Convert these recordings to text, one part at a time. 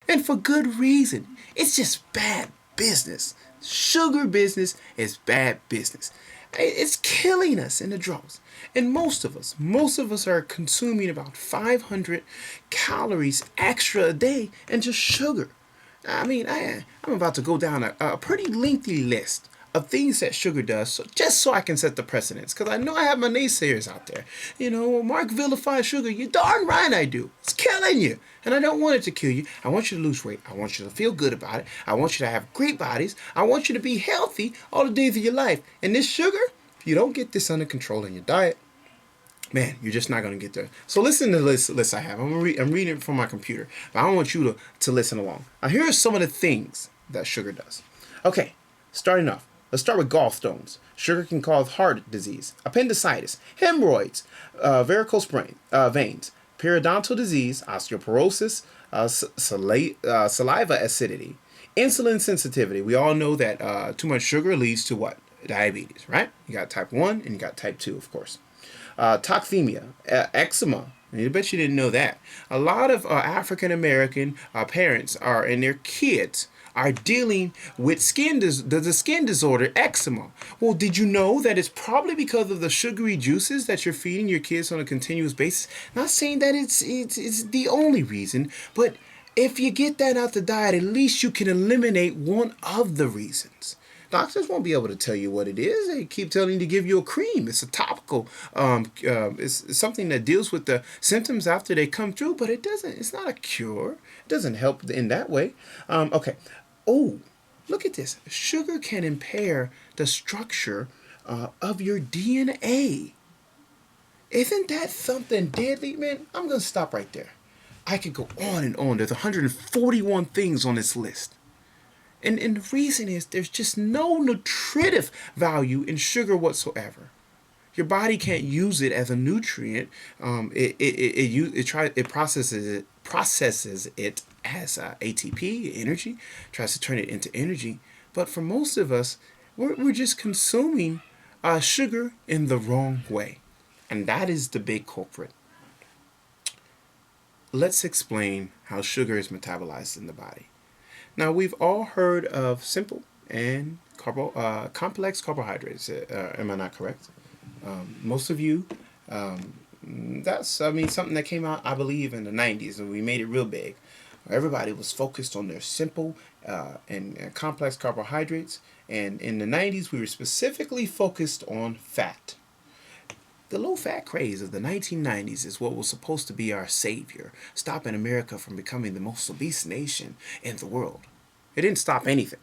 And for good reason. It's just bad business. Sugar business is bad business. It's killing us in the drops. And most of us are consuming about 500 calories extra a day in just sugar. I'm about to go down a pretty lengthy list of things that sugar does, just so I can set the precedence. Because I know I have my naysayers out there. Mark vilifies sugar. You darn right I do. It's killing you. And I don't want it to kill you. I want you to lose weight. I want you to feel good about it. I want you to have great bodies. I want you to be healthy all the days of your life. And this sugar, if you don't get this under control in your diet, man, you're just not going to get there. So listen to this list I have. I'm reading it from my computer, but I want you to listen along. Now, here are some of the things that sugar does. Okay, starting off. Let's start with gallstones. Sugar can cause heart disease, appendicitis, hemorrhoids, varicose veins, periodontal disease, osteoporosis, saliva acidity, insulin sensitivity. We all know that too much sugar leads to what? Diabetes, right? You got type 1 and you got type 2, of course. Toxemia, eczema. I bet you didn't know that. A lot of African American parents and their kids are dealing with the skin disorder eczema. Well, did you know that it's probably because of the sugary juices that you're feeding your kids on a continuous basis? Not saying that it's the only reason, but if you get that out the diet, at least you can eliminate one of the reasons. Doctors won't be able to tell you what it is. They keep telling you to give you a cream. It's a topical. It's something that deals with the symptoms after they come through, but it doesn't. It's not a cure. It doesn't help in that way. Okay. Oh, look at this. Sugar can impair the structure of your DNA. Isn't that something deadly, man? I'm gonna stop right there. I could go on and on. There's 141 things on this list. And the reason is there's just no nutritive value in sugar whatsoever. Your body can't use it as a nutrient. It processes it as ATP, energy, tries to turn it into energy. But for most of us, we're just consuming sugar in the wrong way. And that is the big culprit. Let's explain how sugar is metabolized in the body. Now, we've all heard of simple and complex carbohydrates. Am I not correct? Most of you, that's something that came out, I believe, in the 90s, and we made it real big. Everybody was focused on their simple and complex carbohydrates, and in the 90s, we were specifically focused on fat. The low-fat craze of the 1990s is what was supposed to be our savior, stopping America from becoming the most obese nation in the world. It didn't stop anything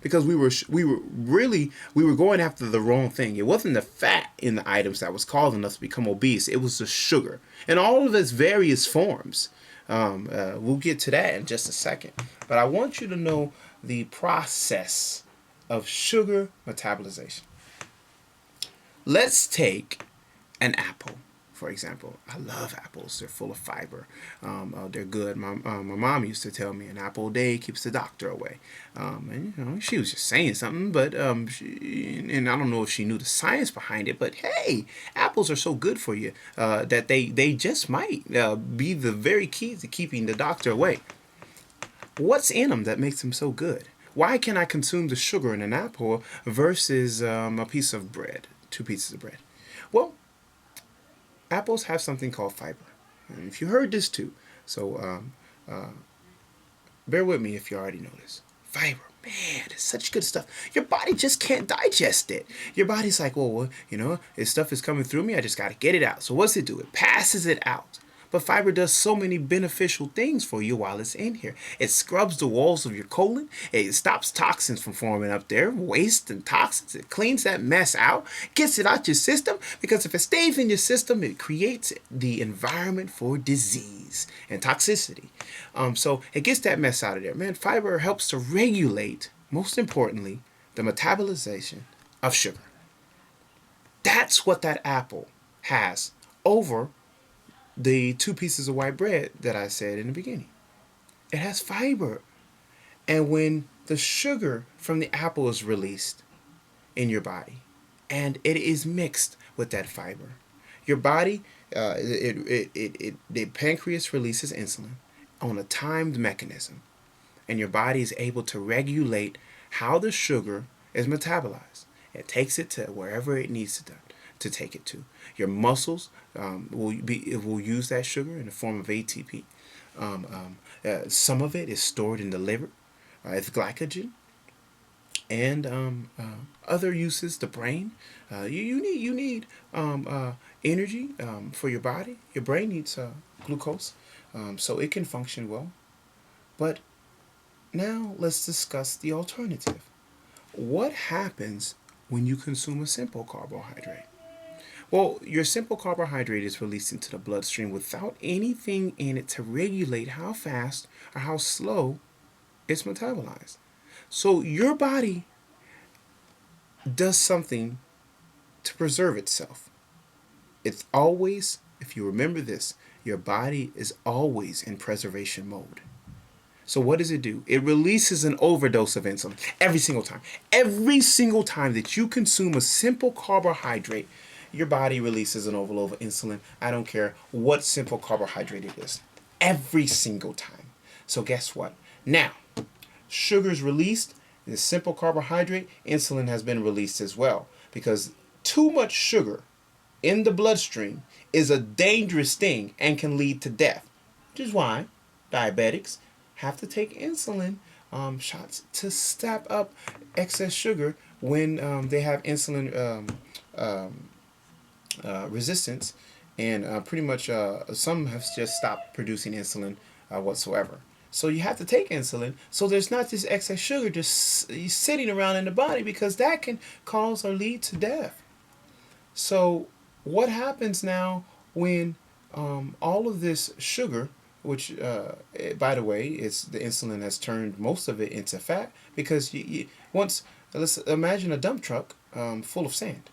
because we were going after the wrong thing. It wasn't the fat in the items that was causing us to become obese. It was the sugar in all of its various forms. We'll get to that in just a second. But I want you to know the process of sugar metabolization. Let's take an apple, for example. I love apples. They're full of fiber. They're good. My mom used to tell me an apple a day keeps the doctor away. And she was just saying something, but and I don't know if she knew the science behind it. But hey, apples are so good for you that they just might be the very key to keeping the doctor away. What's in them that makes them so good? Why can I consume the sugar in an apple versus a piece of bread, 2 pieces of bread? Well, apples have something called fiber. And if you heard this too, so bear with me if you already know this. Fiber, man, it's such good stuff. Your body just can't digest it. Your body's like, well, this stuff is coming through me. I just got to get it out. So what's it do? It passes it out. But fiber does so many beneficial things for you while it's in here. It scrubs the walls of your colon. It stops toxins from forming up there, waste and toxins. It cleans that mess out, gets it out your system, because if it stays in your system, it creates the environment for disease and toxicity. So it gets that mess out of there. Man, fiber helps to regulate, most importantly, the metabolization of sugar. That's what that apple has over the 2 pieces of white bread that I said in the beginning. It has fiber. And when the sugar from the apple is released in your body and it is mixed with that fiber, your body, the pancreas releases insulin on a timed mechanism. and your body is able to regulate how the sugar is metabolized. It takes it to wherever it needs to take it to. Your muscles it will use that sugar in the form of ATP. Some of it is stored in the liver as glycogen, and other uses. The brain, you need energy for your body. Your brain needs glucose, so it can function well. But now let's discuss the alternative. What happens when you consume a simple carbohydrate? Well, your simple carbohydrate is released into the bloodstream without anything in it to regulate how fast or how slow it's metabolized. So your body does something to preserve itself. It's always, if you remember this, your body is always in preservation mode. So what does it do? It releases an overdose of insulin every single time. Every single time that you consume a simple carbohydrate, your body releases an overload of insulin. I don't care what simple carbohydrate it is. Every single time. So guess what? Now, sugar is released. In the simple carbohydrate, insulin has been released as well. Because too much sugar in the bloodstream is a dangerous thing and can lead to death. Which is why diabetics have to take insulin shots to stop up excess sugar when they have insulin resistance, and pretty much some have just stopped producing insulin whatsoever. So you have to take insulin so there's not this excess sugar just sitting around in the body, because that can cause or lead to death. So what happens now when all of this sugar, which by the way, it's the insulin has turned most of it into fat, because once, let's imagine a dump truck full of sand,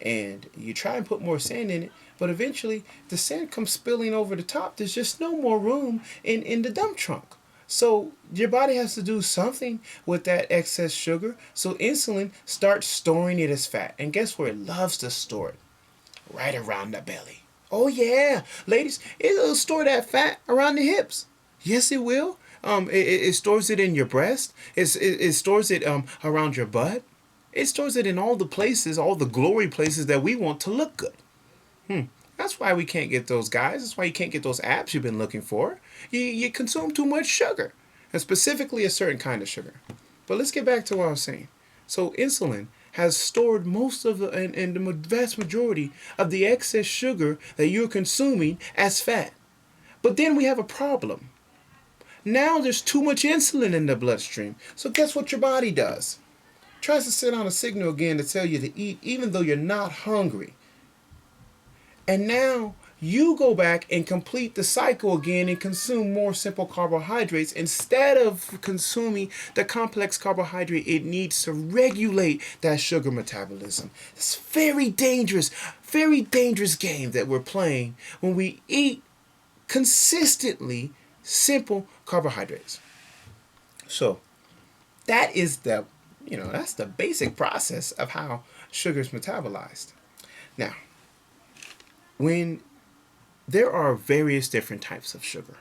and you try and put more sand in it, but eventually the sand comes spilling over the top. There's just no more room in the dump truck. So your body has to do something with that excess sugar. So insulin starts storing it as fat. And guess where it loves to store it? Right around the belly. Oh yeah, ladies, it'll store that fat around the hips. Yes, it will. It stores it in your breast. It stores it around your butt. It stores it in all the places, all the glory places that we want to look good. That's why we can't get those guys. That's why you can't get those abs you've been looking for. You consume too much sugar, and specifically a certain kind of sugar. But let's get back to what I was saying. So insulin has stored most of and the vast majority of the excess sugar that you're consuming as fat. But then we have a problem. Now there's too much insulin in the bloodstream. So guess what your body does? It tries to send out a signal again to tell you to eat even though you're not hungry. And now you go back and complete the cycle again and consume more simple carbohydrates instead of consuming the complex carbohydrate it needs to regulate that sugar metabolism. It's very dangerous game that we're playing when we eat consistently simple carbohydrates. So that is that's the basic process of how sugar is metabolized. Now, when there are various different types of sugar.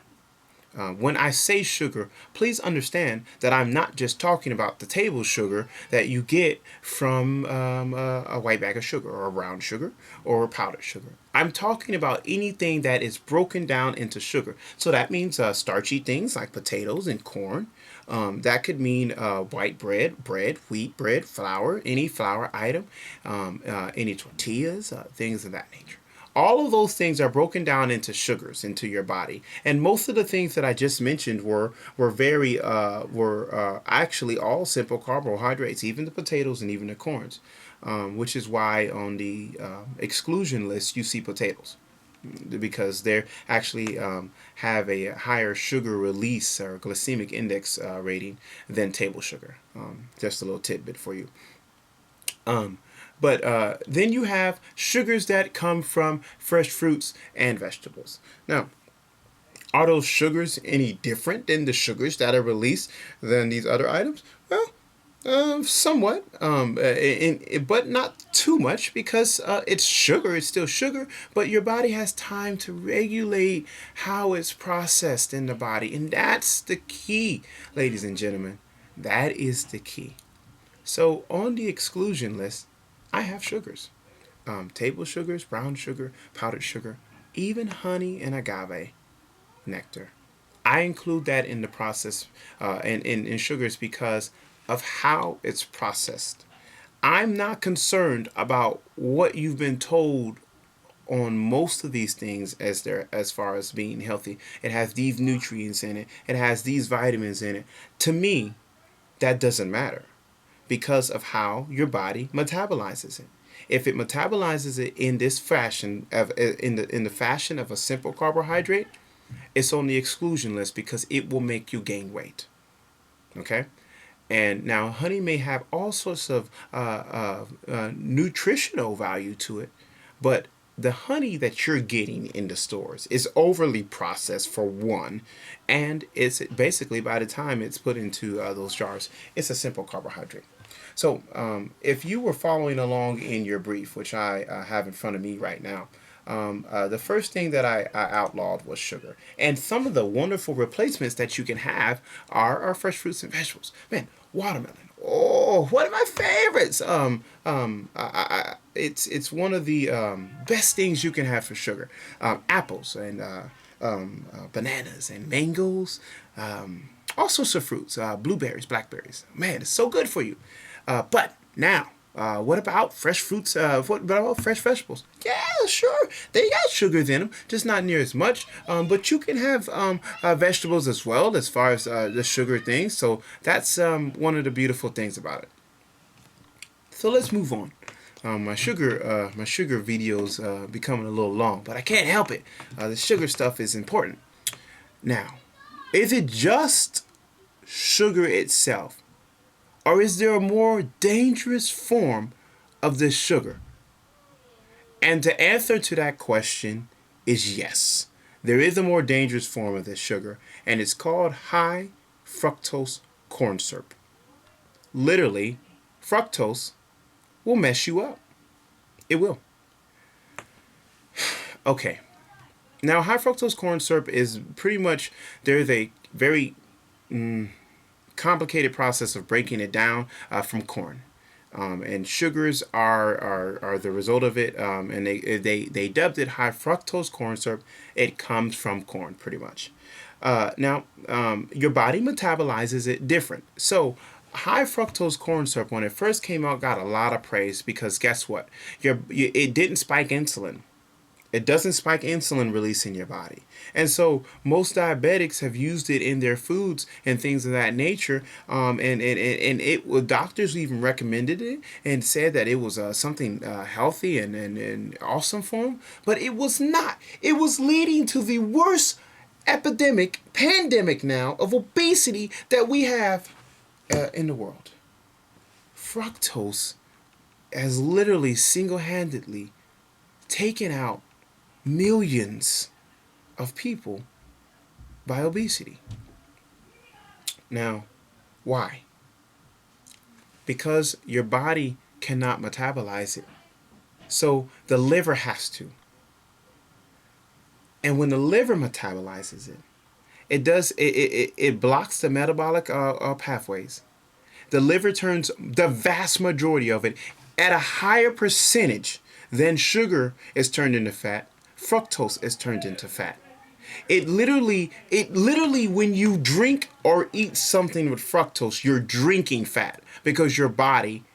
When I say sugar, please understand that I'm not just talking about the table sugar that you get from a white bag of sugar or a brown sugar or powdered sugar. I'm talking about anything that is broken down into sugar. So that means starchy things like potatoes and corn. That could mean white bread, wheat bread, flour, any flour item, any tortillas, things of that nature. All of those things are broken down into sugars into your body, and most of the things that I just mentioned were actually all simple carbohydrates, even the potatoes and even the corns, which is why on the exclusion list you see potatoes, because they actually have a higher sugar release or glycemic index rating than table sugar. Just a little tidbit for you. But then you have sugars that come from fresh fruits and vegetables. Now, are those sugars any different than the sugars that are released than these other items? Well, Somewhat, but not too much because it's sugar. It's still sugar, but your body has time to regulate how it's processed in the body, and that's the key, ladies and gentlemen. That is the key. So on the exclusion list, I have sugars, table sugars, brown sugar, powdered sugar, even honey and agave nectar. I include that in the process in sugars because of how it's processed. I'm not concerned about what you've been told on most of these things as far as being healthy. It has these nutrients in it. It has these vitamins in it. To me, that doesn't matter because of how your body metabolizes it. If it metabolizes it in this fashion of in the fashion of a simple carbohydrate, it's on the exclusion list because it will make you gain weight. Okay? And now, honey may have all sorts of nutritional value to it, but the honey that you're getting in the stores is overly processed for one, and it's basically by the time it's put into those jars, it's a simple carbohydrate. So, if you were following along in your brief, which I have in front of me right now, the first thing that I outlawed was sugar. And some of the wonderful replacements that you can have are fresh fruits and vegetables. Man, watermelon. Oh, one of my favorites. It's one of the best things you can have for sugar. Apples and bananas and mangoes. All sorts of fruits. Blueberries, blackberries. Man, it's so good for you. But now, what about fresh fruits? What about fresh vegetables? Yeah, sure. They got sugars in them, just not near as much. But you can have vegetables as well, as far as the sugar things. So that's one of the beautiful things about it. So let's move on. My sugar videos becoming a little long, but I can't help it. The sugar stuff is important. Now, is it just sugar itself? Or is there a more dangerous form of this sugar? And the answer to that question is yes. There is a more dangerous form of this sugar, and it's called high fructose corn syrup. Literally, fructose will mess you up. It will. Okay. Now, high fructose corn syrup is pretty much, there's a very complicated process of breaking it down from corn. And sugars are the result of it. And they dubbed it high fructose corn syrup. It comes from corn, pretty much. Now, your body metabolizes it different. So, high fructose corn syrup, when it first came out, got a lot of praise because guess what? It didn't spike insulin. It doesn't spike insulin release in your body. And so most diabetics have used it in their foods and things of that nature. And it well, doctors even recommended it and said that it was something healthy and awesome for them. But it was not. It was leading to the worst pandemic now of obesity that we have in the world. Fructose has literally single handedly taken out millions of people by obesity. Now, why? Because your body cannot metabolize it. So the liver has to. And when the liver metabolizes it, it blocks the metabolic pathways. The liver turns the vast majority of it at a higher percentage than sugar is turned into fat. Fructose is turned into fat. It literally, when you drink or eat something with fructose, you're drinking fat because your body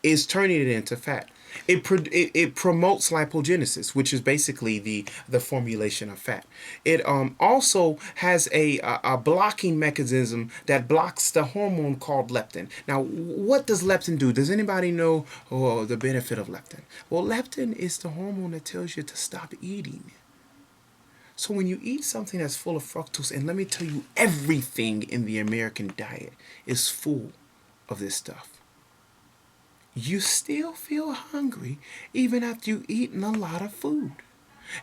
is turning it into fat. It promotes lipogenesis, which is basically the formulation of fat. It also has a blocking mechanism that blocks the hormone called leptin. Now, what does leptin do? Does anybody know the benefit of leptin? Well, leptin is the hormone that tells you to stop eating. So when you eat something that's full of fructose, and let me tell you, everything in the American diet is full of this stuff, you still feel hungry even after you've eaten a lot of food.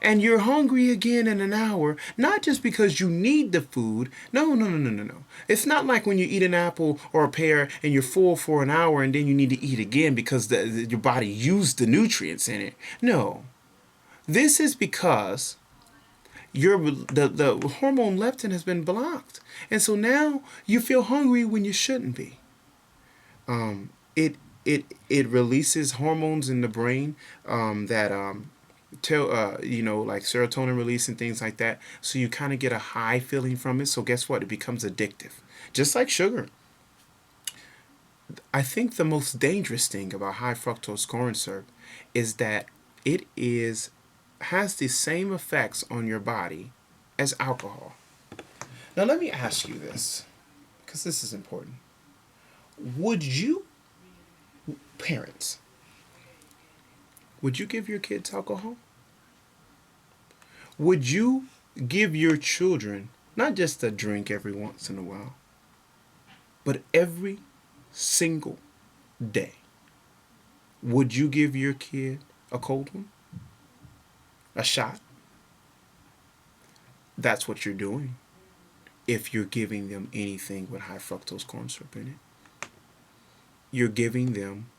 And you're hungry again in an hour, not just because you need the food. No, no, no, no, no, no. It's not like when you eat an apple or a pear and you're full for an hour and then you need to eat again because your body used the nutrients in it. No. This is because the hormone leptin has been blocked. And so now you feel hungry when you shouldn't be. It it releases hormones in the brain that tell like serotonin release and things like that. So you kind of get a high feeling from it. So guess what? It becomes addictive, just like sugar. I think the most dangerous thing about high fructose corn syrup is that it is has the same effects on your body as alcohol. Now let me ask you this, because this is important. Would you, parents, would you give your kids alcohol? Would you give your children not just a drink every once in a while, but every single day? Would you give your kid a cold one? A shot? That's what you're doing if you're giving them anything with high fructose corn syrup in it. You're giving them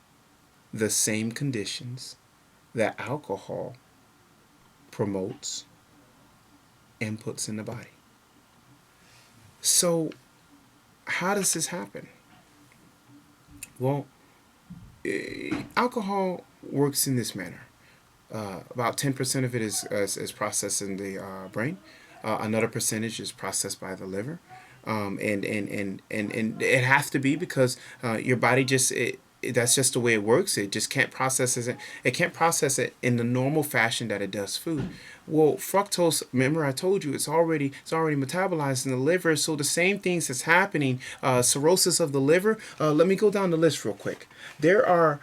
the same conditions that alcohol promotes and puts in the body. So, how does this happen? Well, alcohol works in this manner. About 10% of it is processed in the brain. Another percentage is processed by the liver. And it has to be because your body just that's just the way it works. It just can't process it. It can't process it in the normal fashion that it does food. Well, fructose. Remember, I told you it's already metabolized in the liver. So the same things that's happening, cirrhosis of the liver. Let me go down the list real quick. There are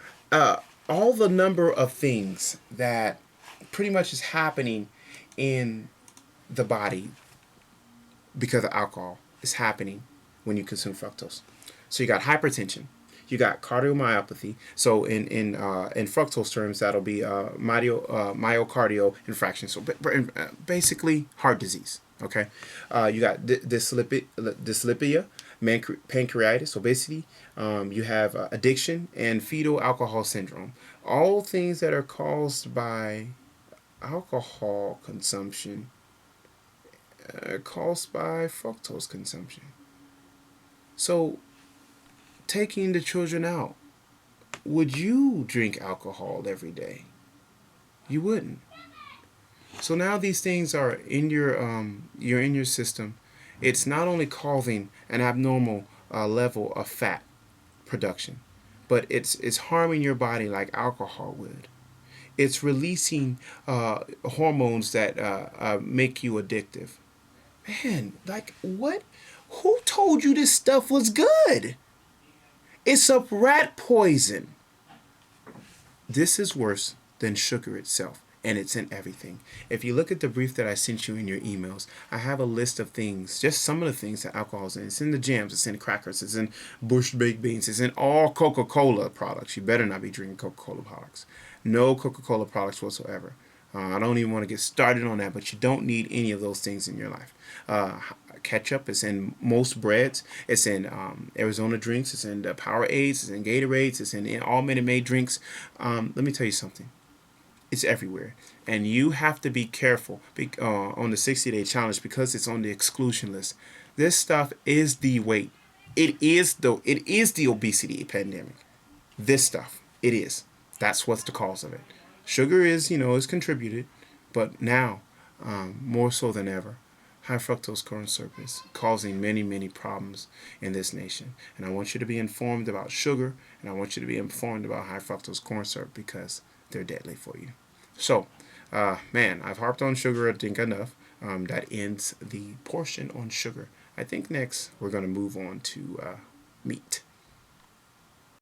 all the number of things that pretty much is happening in the body because of alcohol is happening when you consume fructose. So you got hypertension, you got cardiomyopathy. So in fructose terms, that'll be myocardial infraction. So basically heart disease. Okay, you got dyslipidemia, pancreatitis, obesity. You have addiction and fetal alcohol syndrome. All things that are caused by alcohol consumption, caused by fructose consumption. So, taking the children out, would you drink alcohol every day? You wouldn't. So now these things are in you're in your system. It's not only causing an abnormal level of fat production, but it's harming your body like alcohol would. It's releasing hormones that make you addictive. Man, like what? Who told you this stuff was good? It's a rat poison. This is worse than sugar itself, and it's in everything. If you look at the brief that I sent you in your emails, I have a list of things, just some of the things that alcohol is in. It's in the jams, it's in crackers, it's in Bush baked beans, it's in all Coca-Cola products. You better not be drinking Coca-Cola products. No Coca-Cola products whatsoever. I don't even want to get started on that, but you don't need any of those things in your life. Ketchup is in most breads. It's in Arizona drinks. It's in the Powerades. It's in Gatorades. It's in all Minute Maid drinks. Let me tell you something. It's everywhere, and you have to be careful on the 60-day challenge because it's on the exclusion list. This stuff is the weight. It is the obesity pandemic. This stuff. It is. That's what's the cause of it. Sugar is contributed, but now, more so than ever, high fructose corn syrup is causing many, many problems in this nation. And I want you to be informed about sugar, and I want you to be informed about high fructose corn syrup because they're deadly for you. So, man, I've harped on sugar, I think, enough. That ends the portion on sugar. I think next we're going to move on to meat.